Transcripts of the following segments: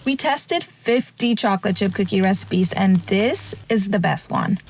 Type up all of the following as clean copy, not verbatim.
We tested 50 chocolate chip cookie recipes, and this is the best one.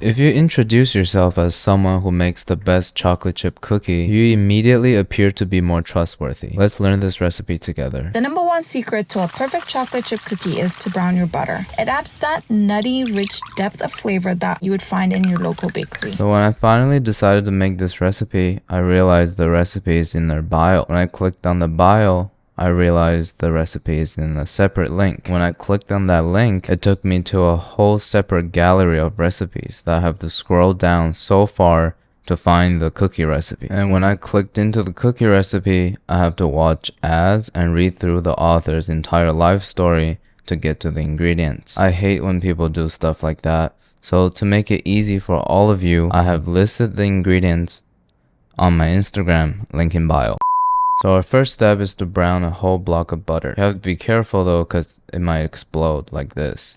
If you introduce yourself as someone who makes the best chocolate chip cookie, you immediately appear to be more trustworthy. Let's learn this recipe together. The number one secret to a perfect chocolate chip cookie is to brown your butter. It adds that nutty, rich depth of flavor that you would find in your local bakery. So when I finally decided to make this recipe, I realized the recipe is in their bio. When I clicked on the bio, I realized the recipe is in a separate link. When I clicked on that link, it took me to a whole separate gallery of recipes that I have to scroll down so far to find the cookie recipe. And when I clicked into the cookie recipe, I have to watch ads and read through the author's entire life story to get to the ingredients. I hate when people do stuff like that. So to make it easy for all of you, I have listed the ingredients on my Instagram, link in bio. So our first step is to brown a whole block of butter. You have to be careful though, because it might explode like this.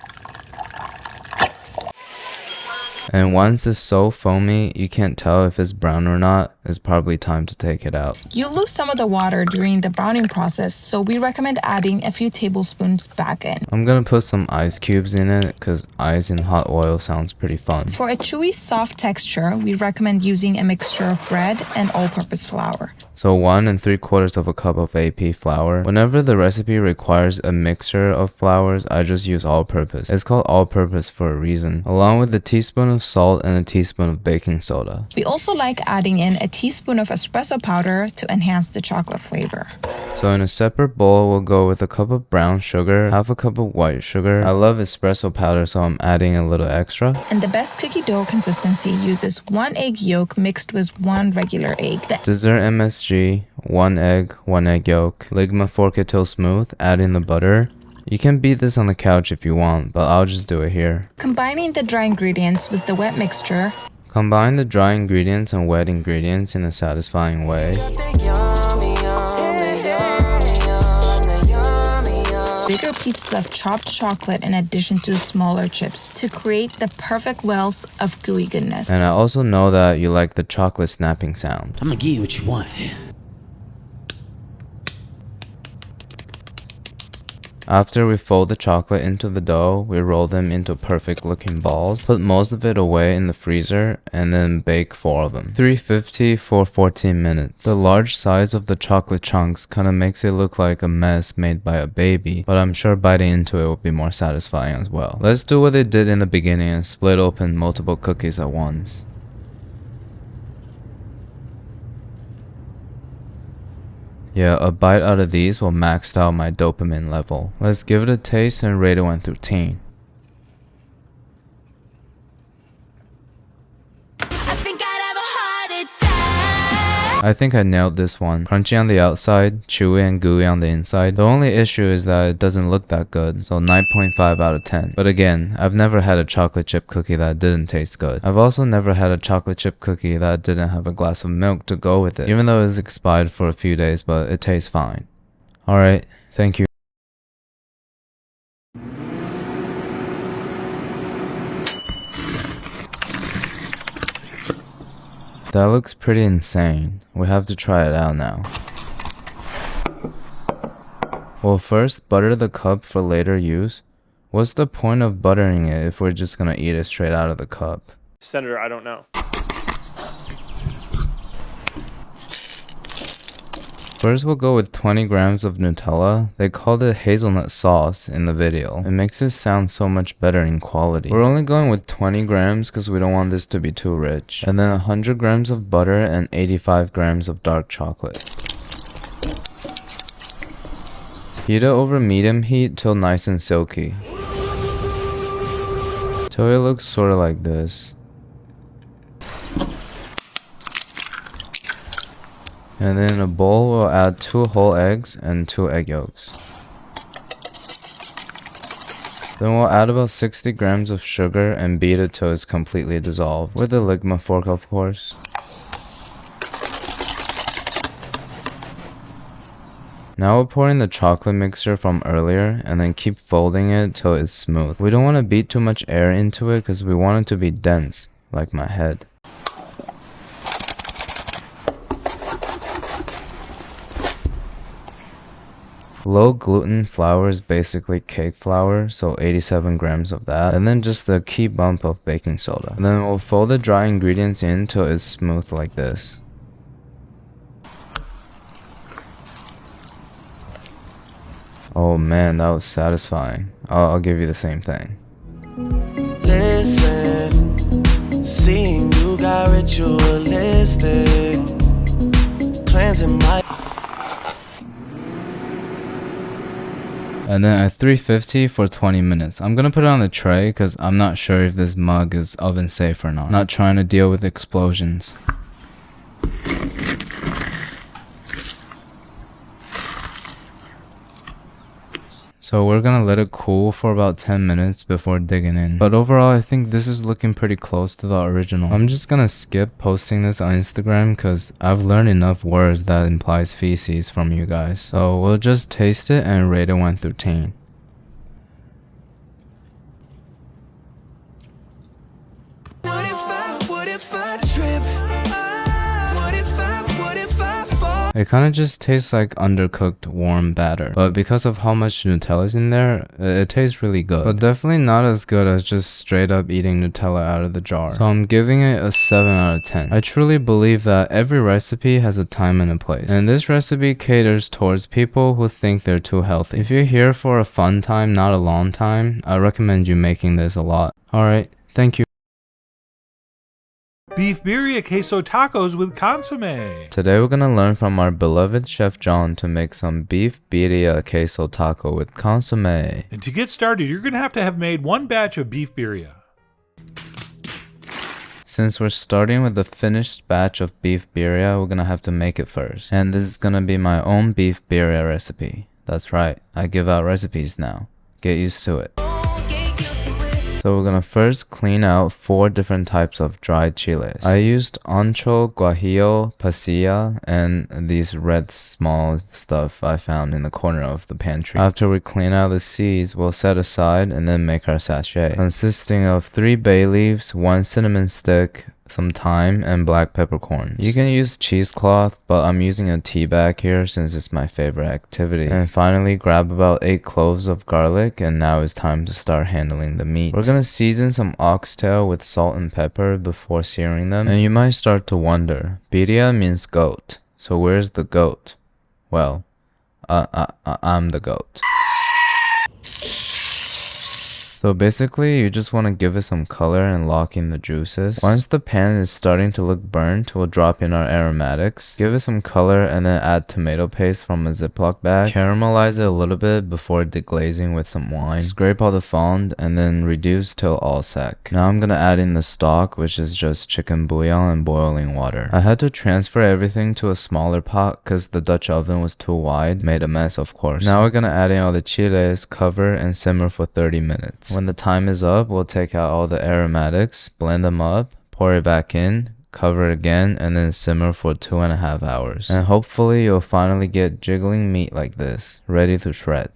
And once it's so foamy, you can't tell if it's brown or not, it's probably time to take it out. You lose some of the water during the browning process, so we recommend adding a few tablespoons back in. I'm gonna put some ice cubes in it, because ice in hot oil sounds pretty fun. For a chewy, soft texture, we recommend using a mixture of bread and all-purpose flour. So 1 3/4 cup of AP flour. Whenever the recipe requires a mixture of flours, I just use all-purpose. It's called all-purpose for a reason, along with a teaspoon of salt and a teaspoon of baking soda. We also like adding in a teaspoon of espresso powder to enhance the chocolate flavor. So in a separate bowl, we'll go with a cup of brown sugar, half a cup of white sugar. I love espresso powder, so I'm adding a little extra. And the best cookie dough consistency uses 1 egg yolk mixed with 1 regular egg. Dessert MSG, 1 egg yolk. Ligma fork it till smooth, add in the butter. You can beat this on the couch if you want, but I'll just do it here. Combining the dry ingredients with the wet mixture. Combine the dry ingredients and wet ingredients in a satisfying way. Bigger pieces of chopped chocolate in addition to smaller chips to create the perfect wells of gooey goodness. And I also know that you like the chocolate snapping sound. I'm gonna give you what you want. After we fold the chocolate into the dough, we roll them into perfect looking balls, put most of it away in the freezer, and then bake 4 of them. 350 for 14 minutes. The large size of the chocolate chunks kinda makes it look like a mess made by a baby, but I'm sure biting into it will be more satisfying as well. Let's do what they did in the beginning and split open multiple cookies at once. Yeah, a bite out of these will max out my dopamine level. Let's give it a taste and rate it 1 through 10. I think I nailed this one. Crunchy on the outside, chewy and gooey on the inside. The only issue is that it doesn't look that good, so 9.5 out of 10. But again, I've never had a chocolate chip cookie that didn't taste good. I've also never had a chocolate chip cookie that didn't have a glass of milk to go with it, even though it's expired for a few days, but it tastes fine. Alright, thank you. That looks pretty insane. We have to try it out now. Well, first, butter the cup for later use. What's the point of buttering it if we're just gonna eat it straight out of the cup? Senator, I don't know. First, we'll go with 20 grams of Nutella. They called it hazelnut sauce in the video. It makes it sound so much better in quality. We're only going with 20 grams because we don't want this to be too rich. And then 100 grams of butter and 85 grams of dark chocolate. Heat it over medium heat till nice and silky. Till it looks sort of like this. And then in a bowl, we'll add 2 whole eggs and 2 egg yolks. Then we'll add about 60 grams of sugar and beat it till it's completely dissolved. With a Ligma fork, of course. Now we'll pour in the chocolate mixture from earlier and then keep folding it till it's smooth. We don't want to beat too much air into it because we want it to be dense, like my head. Low gluten flour is basically cake flour, so 87 grams of that, and then just a key bump of baking soda. And then we'll fold the dry ingredients in till it's smooth like this. Oh man, that was satisfying. I'll give you the same thing. Listen, seeing you got ritualistic, cleansing my. And then at 350 for 20 minutes. I'm gonna put it on the tray because I'm not sure if this mug is oven safe or not. Not trying to deal with explosions. So we're gonna let it cool for about 10 minutes before digging in. But overall, I think this is looking pretty close to the original. I'm just gonna skip posting this on Instagram because I've learned enough words that implies feces from you guys. So we'll just taste it and rate it 1 through 10. It kind of just tastes like undercooked warm batter, but because of how much Nutella is in there, it tastes really good. But definitely not as good as just straight up eating Nutella out of the jar. So I'm giving it a 7 out of 10. I truly believe that every recipe has a time and a place, and this recipe caters towards people who think they're too healthy. If you're here for a fun time, not a long time, I recommend you making this a lot. Alright, thank you. Beef birria queso tacos with consomme. Today we're gonna learn from our beloved Chef John to make some beef birria queso taco with consomme. And to get started, you're going to have made 1 batch of beef birria. Since we're starting with the finished batch of beef birria, we're gonna have to make it first. And this is gonna be my own beef birria recipe. That's right, I give out recipes now. Get used to it. So we're gonna first clean out 4 different types of dried chiles. I used ancho, guajillo, pasilla, and these red small stuff I found in the corner of the pantry. After we clean out the seeds, we'll set aside and then make our sachet, consisting of 3 bay leaves, 1 cinnamon stick, some thyme, and black peppercorns. You can use cheesecloth, but I'm using a tea bag here since it's my favorite activity. And finally, grab about 8 cloves of garlic, and now it's time to start handling the meat. We're gonna season some oxtail with salt and pepper before searing them. And you might start to wonder, birria means goat, so where's the goat? Well, I'm the goat. So basically, you just want to give it some color and lock in the juices. Once the pan is starting to look burnt, we'll drop in our aromatics, give it some color, and then add tomato paste from a Ziploc bag. Caramelize it a little bit before deglazing with some wine. Scrape all the fond, and then reduce till all sec. Now I'm gonna add in the stock, which is just chicken bouillon and boiling water. I had to transfer everything to a smaller pot because the Dutch oven was too wide. Made a mess, of course. Now we're gonna add in all the chiles, cover, and simmer for 30 minutes. When the time is up, we'll take out all the aromatics, blend them up, pour it back in, cover it again, and then simmer for 2.5 hours. And hopefully you'll finally get jiggling meat like this, ready to shred.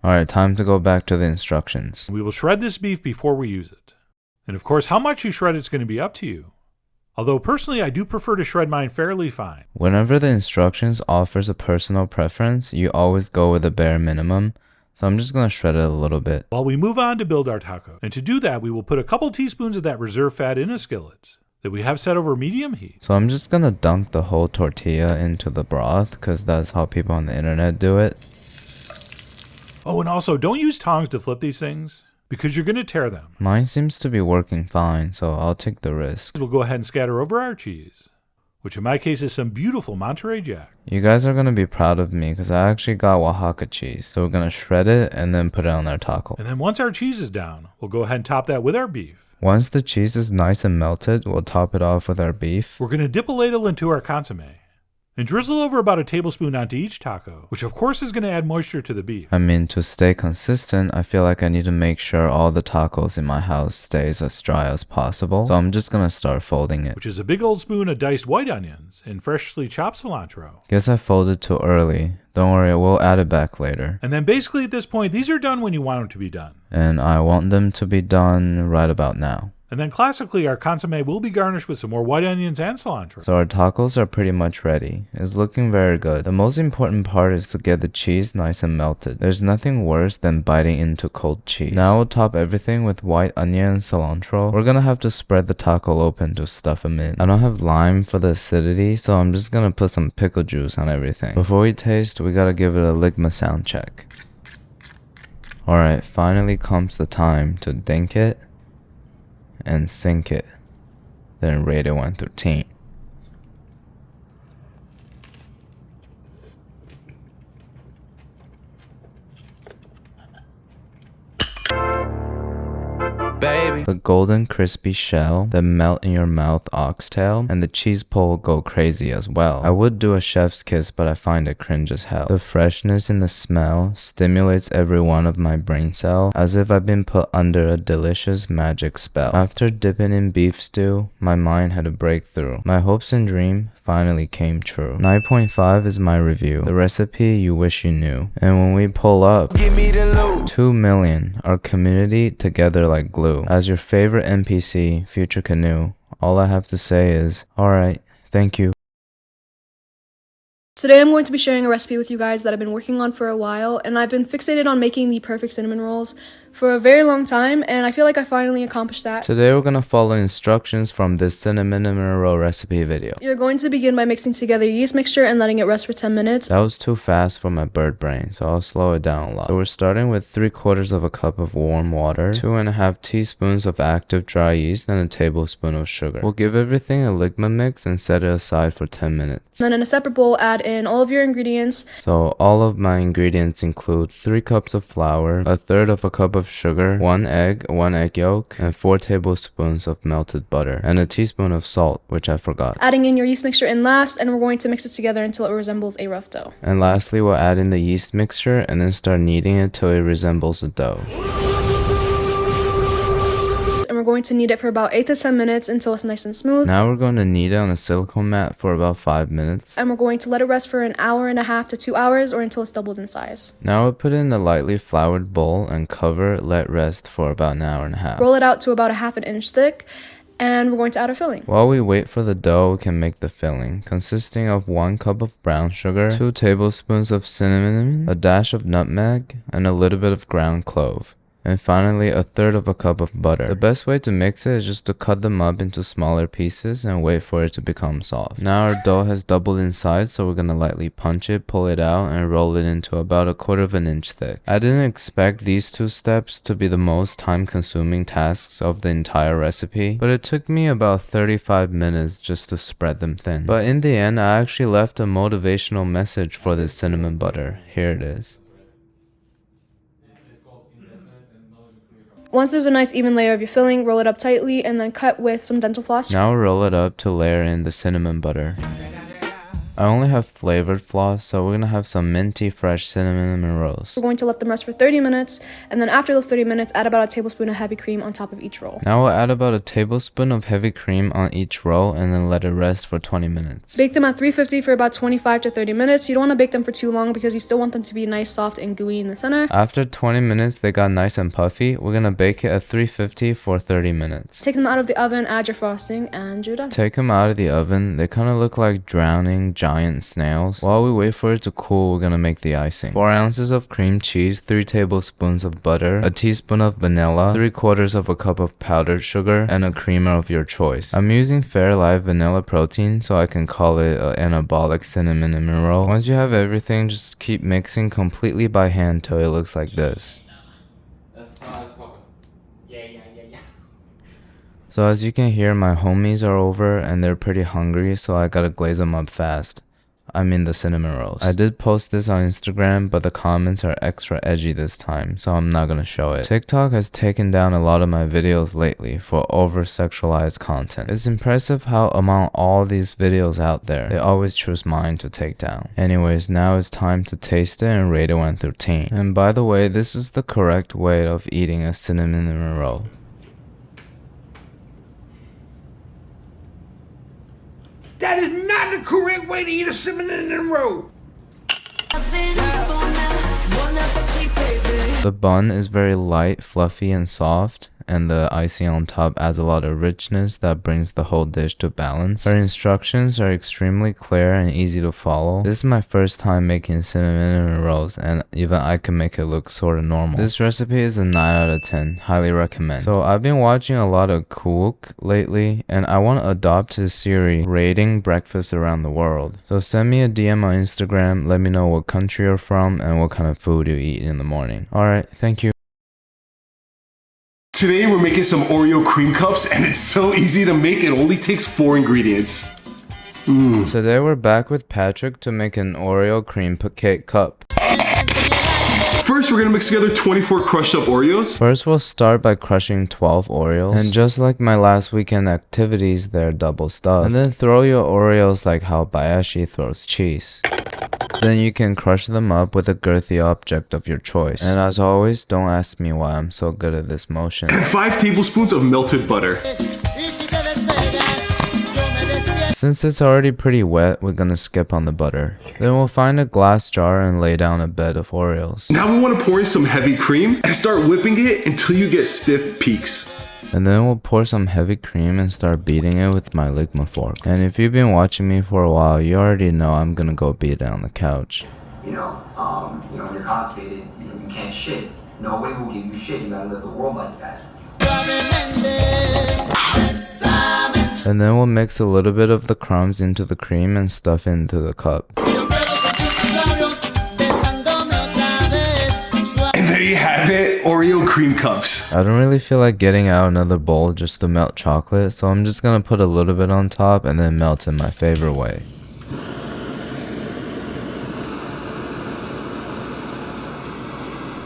Alright, time to go back to the instructions. We will shred this beef before we use it. And of course, how much you shred it's going to be up to you. Although personally, I do prefer to shred mine fairly fine. Whenever the instructions offers a personal preference, you always go with the bare minimum. So I'm just gonna shred it a little bit. While we move on to build our taco. And to do that, we will put a couple teaspoons of that reserve fat in a skillet that we have set over medium heat. So I'm just gonna dunk the whole tortilla into the broth because that's how people on the internet do it. Oh, and also don't use tongs to flip these things because you're gonna tear them. Mine seems to be working fine, so I'll take the risk. We'll go ahead and scatter over our cheese, which in my case is some beautiful Monterey Jack. You guys are gonna be proud of me because I actually got Oaxaca cheese. So we're gonna shred it and then put it on our taco. And then once our cheese is down, we'll go ahead and top that with our beef. Once the cheese is nice and melted, we'll top it off with our beef. We're gonna dip a ladle into our consomme and drizzle over about a tablespoon onto each taco, which of course is gonna add moisture to the beef. I mean, to stay consistent, I feel like I need to make sure all the tacos in my house stays as dry as possible. So I'm just gonna start folding it. Which is a big old spoon of diced white onions and freshly chopped cilantro. Guess I folded too early. Don't worry, we'll add it back later. And then basically at this point, these are done when you want them to be done. And I want them to be done right about now. And then classically, our consomme will be garnished with some more white onions and cilantro. So our tacos are pretty much ready. It's looking very good. The most important part is to get the cheese nice and melted. There's nothing worse than biting into cold cheese. Now we'll top everything with white onion and cilantro. We're gonna have to spread the taco open to stuff them in. I don't have lime for the acidity, so I'm just gonna put some pickle juice on everything. Before we taste, we gotta give it a ligma sound check. Alright, finally comes the time to dink it and sink it, then rate it 1 through 10. Baby. The golden crispy shell, the melt in your mouth oxtail, and the cheese pull go crazy as well. I would do a chef's kiss, but I find it cringe as hell. The freshness in the smell stimulates every one of my brain cell as if I've been put under a delicious magic spell. After dipping in beef stew, my mind had a breakthrough. My hopes and dream finally came true. 9.5 is my review. The recipe you wish you knew. And when we pull up, Give me the loot. 2 million, our community together like glue. As your favorite NPC, Future Canoe, all I have to say is, alright, thank you. Today I'm going to be sharing a recipe with you guys that I've been working on for a while, and I've been fixated on making the perfect cinnamon rolls for a very long time, and I feel like I finally accomplished that. Today we're gonna follow instructions from this cinnamon roll recipe video. You're going to begin by mixing together your yeast mixture and letting it rest for 10 minutes. That was too fast for my bird brain, so I'll slow it down a lot. So we're starting with 3/4 of a cup of warm water, 2.5 teaspoons of active dry yeast, and a tablespoon of sugar. We'll give everything a ligma mix and set it aside for 10 minutes. Then in a separate bowl, add in all of your ingredients. So all of my ingredients include 3 cups of flour, 1/3 of a cup of sugar, 1 egg, 1 egg yolk, and 4 tablespoons of melted butter, and a teaspoon of salt, which I forgot. Adding in your yeast mixture in last, and we're going to mix it together until it resembles a rough dough. And lastly, we'll add in the yeast mixture and then start kneading it till it resembles a dough. And we're going to knead it for about 8 to 10 minutes until it's nice and smooth. Now we're going to knead it on a silicone mat for about 5 minutes. And we're going to let it rest for 1.5 hours to 2 hours, or until it's doubled in size. Now we'll put it in a lightly floured bowl and cover, let rest for about 1.5 hours. Roll it out to about 1/2 inch thick, and we're going to add our filling. While we wait for the dough, we can make the filling, consisting of 1 cup of brown sugar, 2 tablespoons of cinnamon, a dash of nutmeg, and a little bit of ground clove. And finally, 1/3 of a cup of butter. The best way to mix it is just to cut them up into smaller pieces and wait for it to become soft. Now our dough has doubled in size, so we're gonna lightly punch it, pull it out, and roll it into about 1/4 inch thick. I didn't expect these 2 steps to be the most time-consuming tasks of the entire recipe, but it took me about 35 minutes just to spread them thin. But in the end, I actually left a motivational message for this cinnamon butter. Here it is. Once there's a nice even layer of your filling, roll it up tightly and then cut with some dental floss. Now roll it up to layer in the cinnamon butter. I only have flavored floss, so we're gonna have some minty fresh cinnamon rolls. We're going to let them rest for 30 minutes, and then after those 30 minutes, add about a tablespoon of heavy cream on top of each roll. Now we'll add about a tablespoon of heavy cream on each roll and then let it rest for 20 minutes. Bake them at 350 for about 25 to 30 minutes. You don't want to bake them for too long because you still want them to be nice, soft, and gooey in the center. After 20 minutes, they got nice and puffy. We're gonna bake it at 350 for 30 minutes. Take them out of the oven, add your frosting, and you're done. Take them out of the oven. They kind of look like drowning giant snails. While we wait for it to cool, we're gonna make the icing. 4 ounces of cream cheese, 3 tablespoons of butter, a teaspoon of vanilla, 3/4 of a cup of powdered sugar, and a creamer of your choice. I'm using Fairlife vanilla protein, so I can call it an anabolic cinnamon roll. Once you have everything, just keep mixing completely by hand till it looks like this. So as you can hear, my homies are over and they're pretty hungry, so I gotta glaze them up fast. I mean the cinnamon rolls. I did post this on Instagram, but the comments are extra edgy this time, so I'm not gonna show it. TikTok has taken down a lot of my videos lately for over-sexualized content. It's impressive how among all these videos out there, they always choose mine to take down. Anyways, now it's time to taste it and rate it 1 through 10. And by the way, this is the correct way of eating a cinnamon roll. That is not the correct way to eat a cinnamon roll. The bun is very light, fluffy, and soft, and the icing on top adds a lot of richness that brings the whole dish to balance. Her instructions are extremely clear and easy to follow. This is my first time making cinnamon rolls, and even I can make it look sorta normal. This recipe is a 9 out of 10. Highly recommend. So I've been watching a lot of Cook lately, and I want to adopt his series rating breakfast around the world. So send me a DM on Instagram, let me know what country you're from and what kind of food you eat in the morning. Alright, thank you. Today we're making some Oreo cream cups, and it's so easy to make. It only takes 4 ingredients. Today we're back with Patrick to make an Oreo cream cake cup. First, we're gonna mix together 24 crushed up Oreos. First we'll start by crushing 12 Oreos, and just like my last weekend activities, they're double stuffed. And then throw your Oreos like how Bayashi throws cheese. Then you can crush them up with a girthy object of your choice. And as always, don't ask me why I'm so good at this motion. And 5 tablespoons of melted butter. Since it's already pretty wet, we're gonna skip on the butter. Then we'll find a glass jar and lay down a bed of Oreos. Now we want to pour in some heavy cream and start whipping it until you get stiff peaks. And then we'll pour some heavy cream and start beating it with my Ligma fork. And if you've been watching me for a while, you already know I'm gonna go beat it on the couch. When you're constipated, you can't shit. Nobody will give you shit. You gotta live the world like that. And then we'll mix a little bit of the crumbs into the cream and stuff it into the cup. And there you have it, Oreo cream cups. I don't really feel like getting out another bowl just to melt chocolate, so I'm just gonna put a little bit on top and then melt in my favorite way.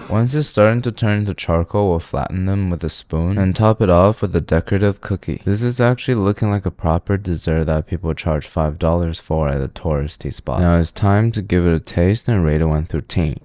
Once it's starting to turn into charcoal, we'll flatten them with a spoon and top it off with a decorative cookie. This is actually looking like a proper dessert that people charge $5 for at a touristy spot. Now it's time to give it a taste and rate it 1 through 10.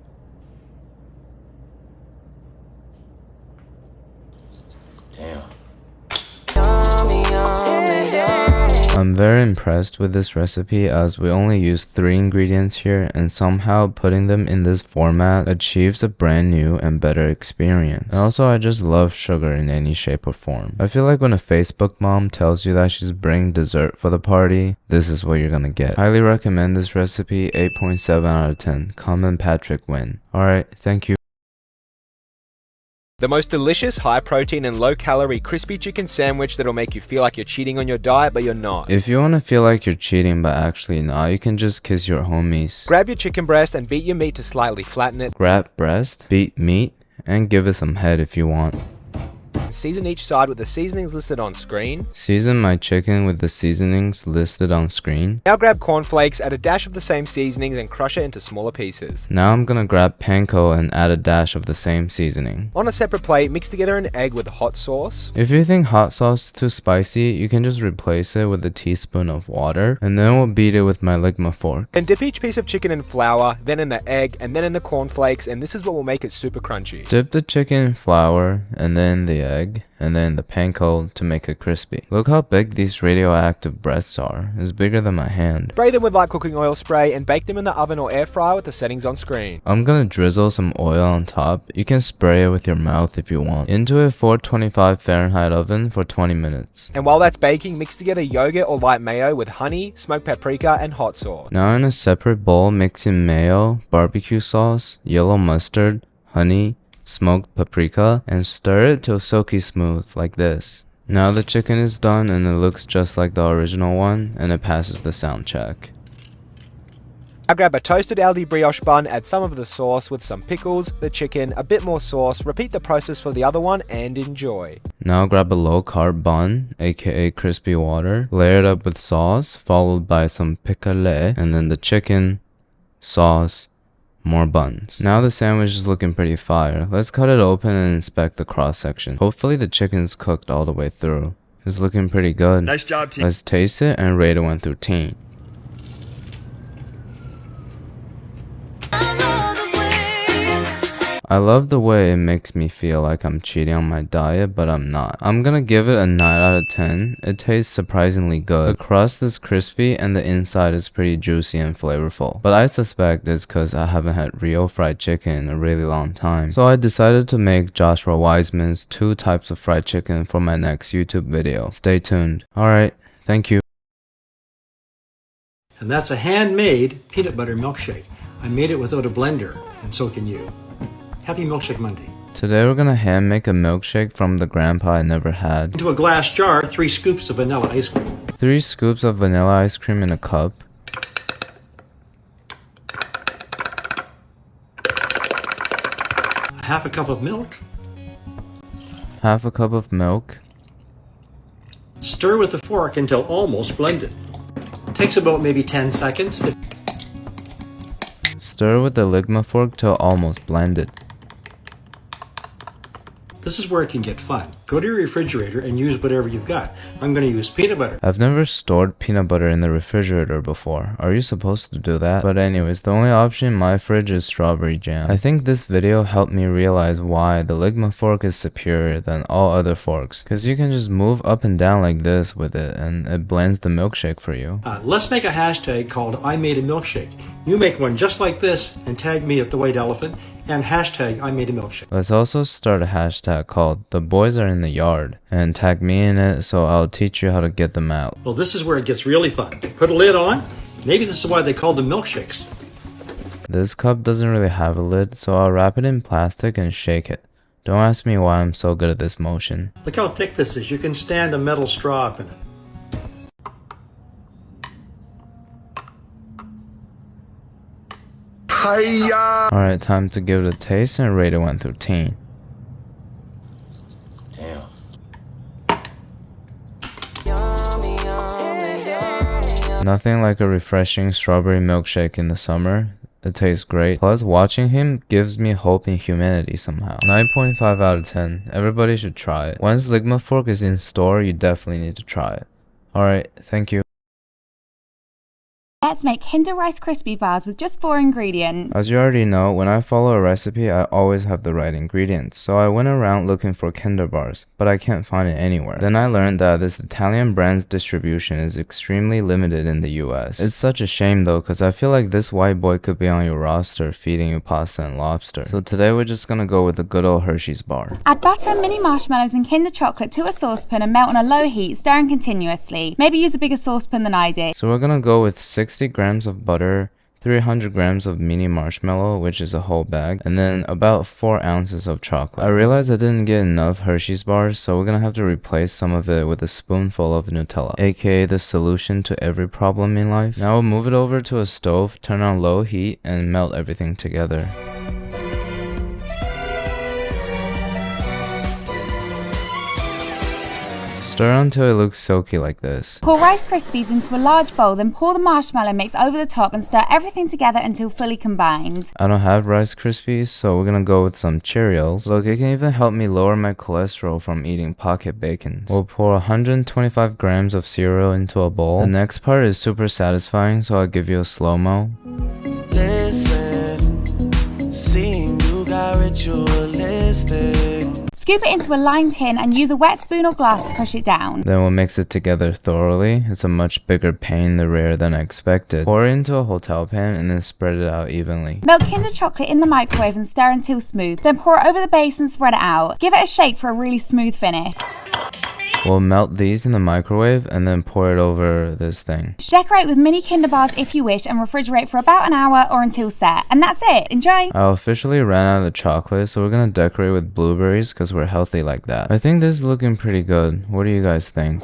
I'm very impressed with this recipe as we only use 3 ingredients here, and somehow putting them in this format achieves a brand new and better experience. And also, I just love sugar in any shape or form. I feel like when a Facebook mom tells you that she's bringing dessert for the party, this is what you're gonna get. Highly recommend this recipe, 8.7 out of 10. Comment Patrick win. Alright, thank you. The most delicious, high-protein and low-calorie crispy chicken sandwich that'll make you feel like you're cheating on your diet, but you're not. If you want to feel like you're cheating but actually not, you can just kiss your homies. Grab your chicken breast and beat your meat to slightly flatten it. Grab breast, beat meat, and give it some head if you want. Season each side with the seasonings listed on screen. Season my chicken with the seasonings listed on screen. Now grab cornflakes, add a dash of the same seasonings and crush it into smaller pieces. Now I'm gonna grab panko and add a dash of the same seasoning. On a separate plate, mix together an egg with hot sauce. If you think hot sauce is too spicy, you can just replace it with a teaspoon of water, and then we'll beat it with my Ligma fork. And dip each piece of chicken in flour, then in the egg, and then in the cornflakes, and this is what will make it super crunchy. Dip the chicken in flour, and then the egg, and then the panko to make it crispy. Look how big these radioactive breasts are. It's bigger than my hand. Spray them with light cooking oil spray and bake them in the oven or air fryer with the settings on screen. I'm gonna drizzle some oil on top. You can spray it with your mouth if you want. Into a 425 Fahrenheit oven for 20 minutes. And while that's baking, mix together yogurt or light mayo with honey, smoked paprika, and hot sauce. Now in a separate bowl, mix in mayo, barbecue sauce, yellow mustard, honey, smoked paprika, and stir it till silky smooth like this. Now the chicken is done and it looks just like the original one, and it passes the sound check. I grab a toasted Aldi brioche bun, add some of the sauce with some pickles, the chicken, a bit more sauce, repeat the process for the other one, and enjoy. Now grab a low carb bun, aka crispy water, layer it up with sauce, followed by some pickle, and then the chicken, sauce, more buns. Now the sandwich is looking pretty fire. Let's cut it open and inspect the cross section. Hopefully the chicken's cooked all the way through. It's looking pretty good. Nice job, team. Let's taste it and rate it 1 through 10. I love the way it makes me feel like I'm cheating on my diet, but I'm not. I'm gonna give it a 9 out of 10. It tastes surprisingly good. The crust is crispy and the inside is pretty juicy and flavorful. But I suspect it's because I haven't had real fried chicken in a really long time. So I decided to make Joshua Wiseman's 2 types of fried chicken for my next YouTube video. Stay tuned. Alright, thank you. And that's a handmade peanut butter milkshake. I made it without a blender, and so can you. Happy Milkshake Monday. Today we're gonna hand make a milkshake from the grandpa I never had. Into a glass jar, 3 scoops of vanilla ice cream. 3 scoops of vanilla ice cream in a cup. Half a cup of milk. Half a cup of milk. Stir with a fork until almost blended. Takes about maybe 10 seconds. Stir with the Ligma fork till almost blended. This is where it can get fun. Go to your refrigerator and use whatever you've got. I'm going to use peanut butter. I've never stored peanut butter in the refrigerator before. Are you supposed to do that? But anyways, the only option in my fridge is strawberry jam. I think this video helped me realize why the Ligma fork is superior than all other forks. Because you can just move up and down like this with it and it blends the milkshake for you. Let's make a hashtag called I Made a Milkshake. You make one just like this and tag me at the White Elephant and hashtag I Made a Milkshake. Let's also start a hashtag called The Boys Are in the Yard and tag me in it so I'll teach you how to get them out. Well, this is where it gets really fun. Put a lid on. Maybe this is why they call them milkshakes. This cup doesn't really have a lid, so I'll wrap it in plastic and shake it. Don't ask me why I'm so good at this motion. Look how thick this is. You can stand a metal straw up in it. Alright, time to give it a taste and rate it 1 through 10. Damn. Nothing like a refreshing strawberry milkshake in the summer. It tastes great. Plus, watching him gives me hope in humanity somehow. 9.5 out of 10. Everybody should try it. Once Ligma fork is in store, you definitely need to try it. Alright, thank you. Let's make Kinder Rice Krispie bars with just 4 ingredients. As you already know, when I follow a recipe, I always have the right ingredients. So I went around looking for Kinder bars, but I can't find it anywhere. Then I learned that this Italian brand's distribution is extremely limited in the US. It's such a shame though, because I feel like this white boy could be on your roster feeding you pasta and lobster. So today we're just gonna go with the good old Hershey's bar. Add butter, mini marshmallows and Kinder chocolate to a saucepan and melt on a low heat, stirring continuously. Maybe use a bigger saucepan than I did. So we're gonna go with 60 grams of butter, 300 grams of mini marshmallow, which is a whole bag, and then about 4 ounces of chocolate. I realized I didn't get enough Hershey's bars, so we're gonna have to replace some of it with a spoonful of Nutella, aka the solution to every problem in life. Now we'll move it over to a stove, turn on low heat, and melt everything together. Stir until it looks silky like this. Pour Rice Krispies into a large bowl, then pour the marshmallow mix over the top and stir everything together until fully combined. I don't have Rice Krispies, so we're gonna go with some Cheerios. Look, it can even help me lower my cholesterol from eating pocket bacons. We'll pour 125 grams of cereal into a bowl. The next part is super satisfying, so I'll give you a slow-mo. Listen, seeing you got ritualistic. Scoop it into a lined tin and use a wet spoon or glass to push it down. Then we'll mix it together thoroughly. It's a much bigger pain in the rear than I expected. Pour it into a hotel pan and then spread it out evenly. Melt Kinder chocolate in the microwave and stir until smooth. Then pour it over the base and spread it out. Give it a shake for a really smooth finish. We'll melt these in the microwave and then pour it over this thing. Decorate with mini Kinder bars if you wish and refrigerate for about an hour or until set. And that's it. Enjoy! I officially ran out of chocolate, so we're gonna decorate with blueberries because we're healthy like that. I think this is looking pretty good. What do you guys think?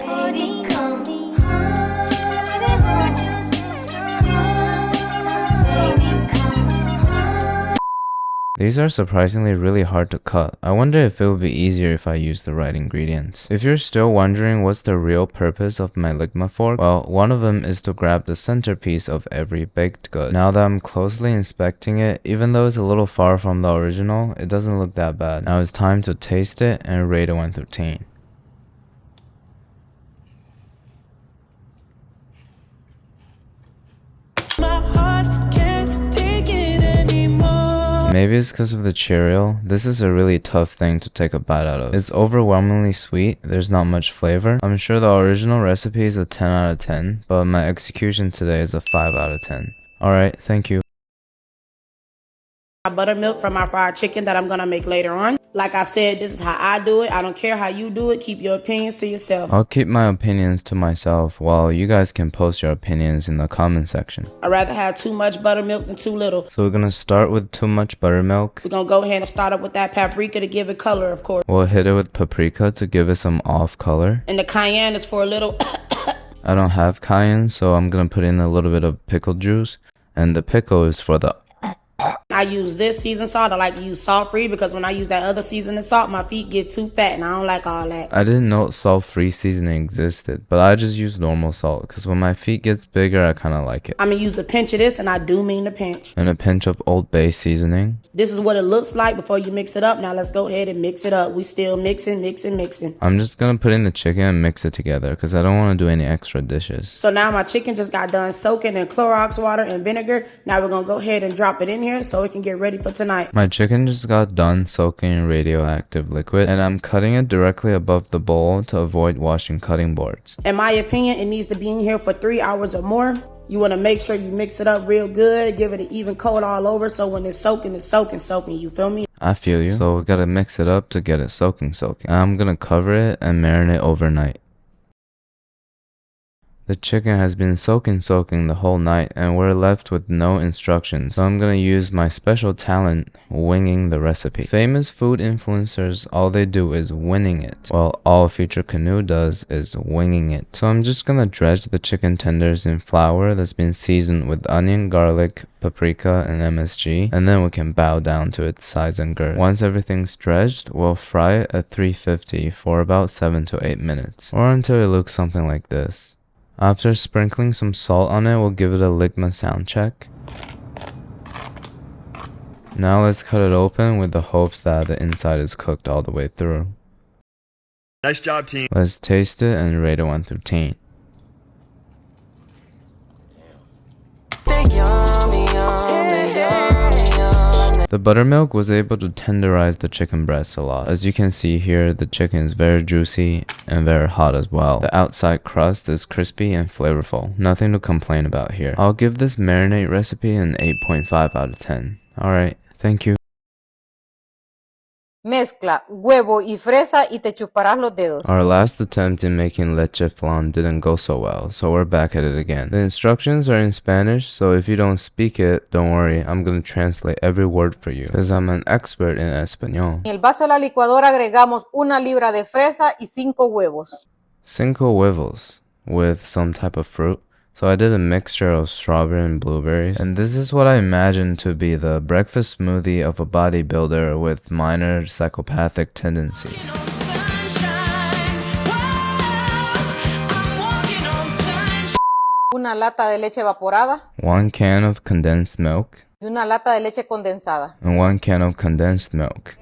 These are surprisingly really hard to cut. I wonder if it would be easier if I used the right ingredients. If you're still wondering what's the real purpose of my Ligma fork, well, one of them is to grab the centerpiece of every baked good. Now that I'm closely inspecting it, even though it's a little far from the original, it doesn't look that bad. Now it's time to taste it and rate it 1 through 10. Maybe it's because of the Cheerio. This is a really tough thing to take a bite out of. It's overwhelmingly sweet. There's not much flavor. I'm sure the original recipe is a 10 out of 10, but my execution today is a 5 out of 10. Alright, thank you. Buttermilk from my fried chicken that I'm gonna make later on. Like I said, this is how I do it. I don't care how you do it. Keep your opinions to yourself. I'll keep my opinions to myself while you guys can post your opinions in the comment section. I'd rather have too much buttermilk than too little. So we're gonna start with too much buttermilk. We're gonna go ahead and start up with that paprika to give it color, of course. We'll hit it with paprika to give it some off color. And the cayenne is for a little... I don't have cayenne, so I'm gonna put in a little bit of pickle juice. And the pickle is for the... I use this seasoned salt. I like to use salt-free because when I use that other seasoned salt, my feet get too fat and I don't like all that. I didn't know salt-free seasoning existed, but I just use normal salt because when my feet gets bigger, I kind of like it. I'm going to use a pinch of this, and I do mean a pinch. And a pinch of Old Bay seasoning. This is what it looks like before you mix it up. Now let's go ahead and mix it up. We still mixing. I'm just going to put in the chicken and mix it together because I don't want to do any extra dishes. So now my chicken just got done soaking in Clorox water and vinegar. Now we're going to go ahead and drop it in here so it can get ready for tonight. My chicken just got done soaking in radioactive liquid and I'm cutting it directly above the bowl to avoid washing cutting boards. In my opinion, it needs to be in here for 3 hours or more. You want to make sure you mix it up real good, give it an even coat all over so when it's soaking, you feel me? I feel you. So we gotta mix it up to get it soaking. I'm gonna cover it and marinate overnight. The chicken has been soaking the whole night and we're left with no instructions. So I'm gonna use my special talent, winging the recipe. Famous food influencers, all they do is winning it. Well, all Future Canoe does is winging it. So I'm just gonna dredge the chicken tenders in flour that's been seasoned with onion, garlic, paprika, and MSG. And then we can bow down to its size and girth. Once everything's dredged, we'll fry it at 350 for about 7 to 8 minutes. Or until it looks something like this. After sprinkling some salt on it, we'll give it a Ligma sound check. Now let's cut it open with the hopes that the inside is cooked all the way through. Nice job, team. Let's taste it and rate it 1 through 10. The buttermilk was able to tenderize the chicken breast a lot. As you can see here, the chicken is very juicy and very hot as well. The outside crust is crispy and flavorful. Nothing to complain about here. I'll give this marinade recipe an 8.5 out of 10. Alright, thank you. Mezcla huevo y fresa y te chuparás los dedos. Our last attempt in making leche flan didn't go so well, so we're back at it again. The instructions are in Spanish, so if you don't speak it, don't worry, I'm gonna translate every word for you, because I'm an expert in español. En el vaso de la licuadora agregamos 1 libra de fresa y 5 huevos. 5 huevos, with some type of fruit. So I did a mixture of strawberry and blueberries, and this is what I imagined to be the breakfast smoothie of a bodybuilder with minor psychopathic tendencies. 1 lata de leche evaporada. 1 can of condensed milk. Y 1 lata de leche condensada. And 1 can of condensed milk.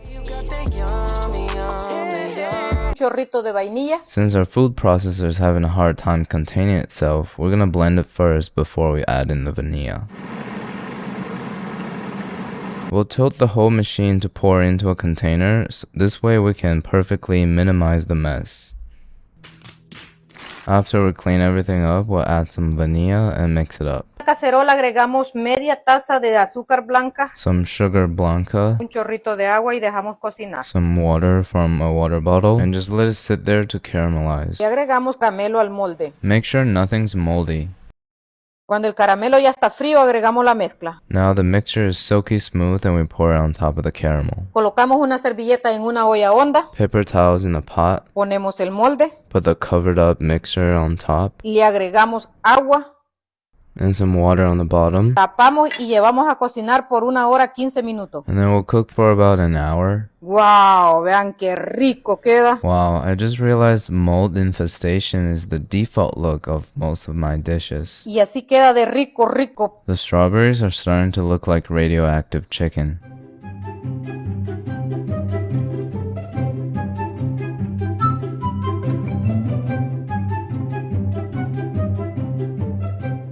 Chorrito de vainilla. Since our food processor is having a hard time containing itself, we're gonna blend it first before we add in the vanilla. We'll tilt the whole machine to pour into a container, so this way we can perfectly minimize the mess. After we clean everything up, we'll add some vanilla and mix it up. En la cacerola agregamos media taza de azúcar blanca. Some sugar blanca. Un chorrito de agua y dejamos cocinar. Some water from a water bottle. And just let it sit there to caramelize. Y agregamos caramelo al molde. Make sure nothing's moldy. Cuando el caramelo ya está frío, agregamos la mezcla. Now the mixture is silky smooth and we pour it on top of the caramel. Colocamos una servilleta en una olla honda. Paper towels in the pot. Ponemos el molde. Put the covered up mixture on top. Y le agregamos agua. And some water on the bottom. Tapamos y llevamos a cocinar por 1 hora 15 minutos. And then we'll cook for about an hour. Wow, vean qué rico queda. Wow, I just realized mold infestation is the default look of most of my dishes. Y así queda de rico, rico. The strawberries are starting to look like radioactive chicken.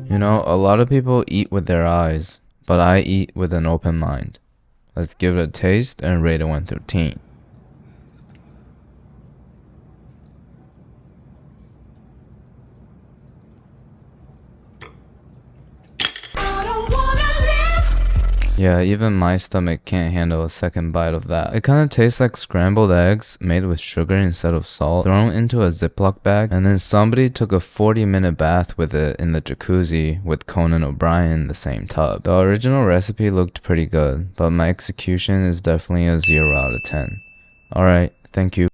You know, a lot of people eat with their eyes, but I eat with an open mind. Let's give it a taste and rate it 1 through 10. Yeah, even my stomach can't handle a second bite of that. It kind of tastes like scrambled eggs made with sugar instead of salt, thrown into a Ziploc bag, and then somebody took a 40-minute bath with it in the jacuzzi with Conan O'Brien in the same tub. The original recipe looked pretty good, but my execution is definitely a 0 out of 10. Alright, thank you.